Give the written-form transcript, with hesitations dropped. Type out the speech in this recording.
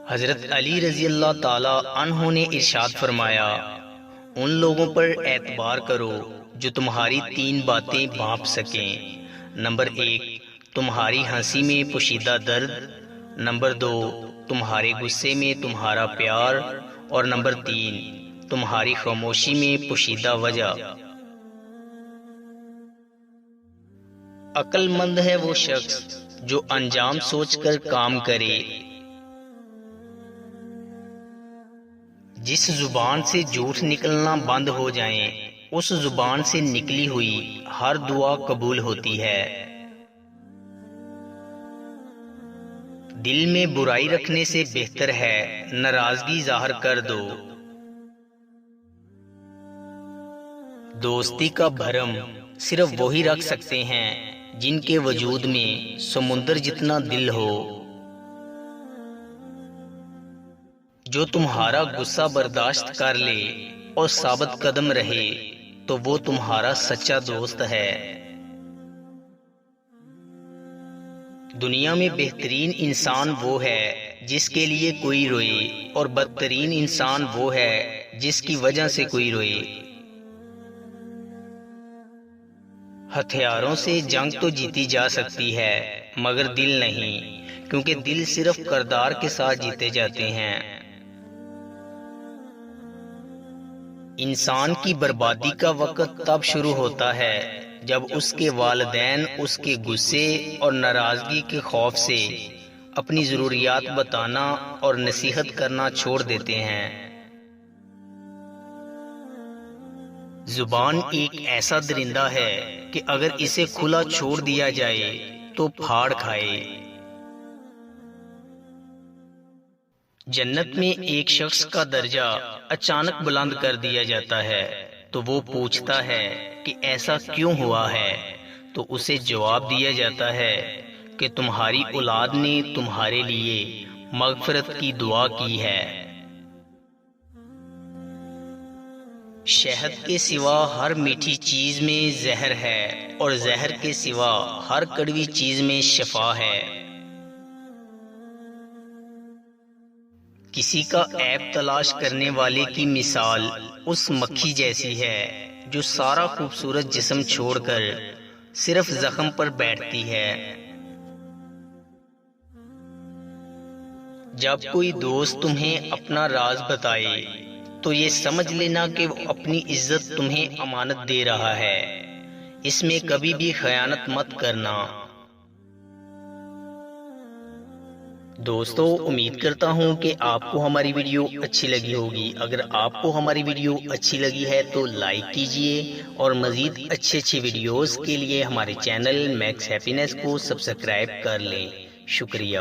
حضرت علی رضی اللہ تعالی عنہ نے ارشاد فرمایا، ان لوگوں پر اعتبار کرو جو تمہاری تین باتیں بھانپ سکیں۔ نمبر 1، تمہاری ہنسی میں پوشیدہ درد۔ نمبر 2، تمہارے غصے میں تمہارا پیار۔ اور نمبر 3، تمہاری خاموشی میں پوشیدہ وجہ۔ عقل مند ہے وہ شخص جو انجام سوچ کر کام کرے۔ جس زبان سے جھوٹ نکلنا بند ہو جائیں، اس زبان سے نکلی ہوئی ہر دعا قبول ہوتی ہے۔ دل میں برائی رکھنے سے بہتر ہے ناراضگی ظاہر کر دو۔ دوستی کا بھرم صرف وہی رکھ سکتے ہیں جن کے وجود میں سمندر جتنا دل ہو۔ جو تمہارا غصہ برداشت کر لے اور ثابت قدم رہے تو وہ تمہارا سچا دوست ہے۔ دنیا میں بہترین انسان وہ ہے جس کے لیے کوئی روئے، اور بدترین انسان وہ ہے جس کی وجہ سے کوئی روئے۔ ہتھیاروں سے جنگ تو جیتی جا سکتی ہے مگر دل نہیں، کیونکہ دل صرف کردار کے ساتھ جیتے جاتے ہیں۔ انسان کی بربادی کا وقت تب شروع ہوتا ہے جب اس کے والدین اس کے غصے اور ناراضگی کے خوف سے اپنی ضروریات بتانا اور نصیحت کرنا چھوڑ دیتے ہیں۔ زبان ایک ایسا درندہ ہے کہ اگر اسے کھلا چھوڑ دیا جائے تو پھاڑ کھائے۔ جنت میں ایک شخص کا درجہ اچانک بلند کر دیا جاتا ہے تو وہ پوچھتا ہے کہ ایسا کیوں ہوا ہے، تو اسے جواب دیا جاتا ہے کہ تمہاری اولاد نے تمہارے لیے مغفرت کی دعا کی ہے۔ شہد کے سوا ہر میٹھی چیز میں زہر ہے، اور زہر کے سوا ہر کڑوی چیز میں شفا ہے۔ کسی کا عیب تلاش کرنے والے کی مثال اس مکھی جیسی ہے جو سارا خوبصورت جسم چھوڑ کر صرف زخم پر بیٹھتی ہے۔ جب کوئی دوست تمہیں اپنا راز بتائے تو یہ سمجھ لینا کہ وہ اپنی عزت تمہیں امانت دے رہا ہے، اس میں کبھی بھی خیانت مت کرنا۔ دوستو، امید کرتا ہوں کہ آپ کو ہماری ویڈیو اچھی لگی ہوگی۔ اگر آپ کو ہماری ویڈیو اچھی لگی ہے تو لائک کیجئے، اور مزید اچھی ویڈیوز کے لیے ہمارے چینل میکس ہیپینس کو سبسکرائب کر لیں۔ شکریہ۔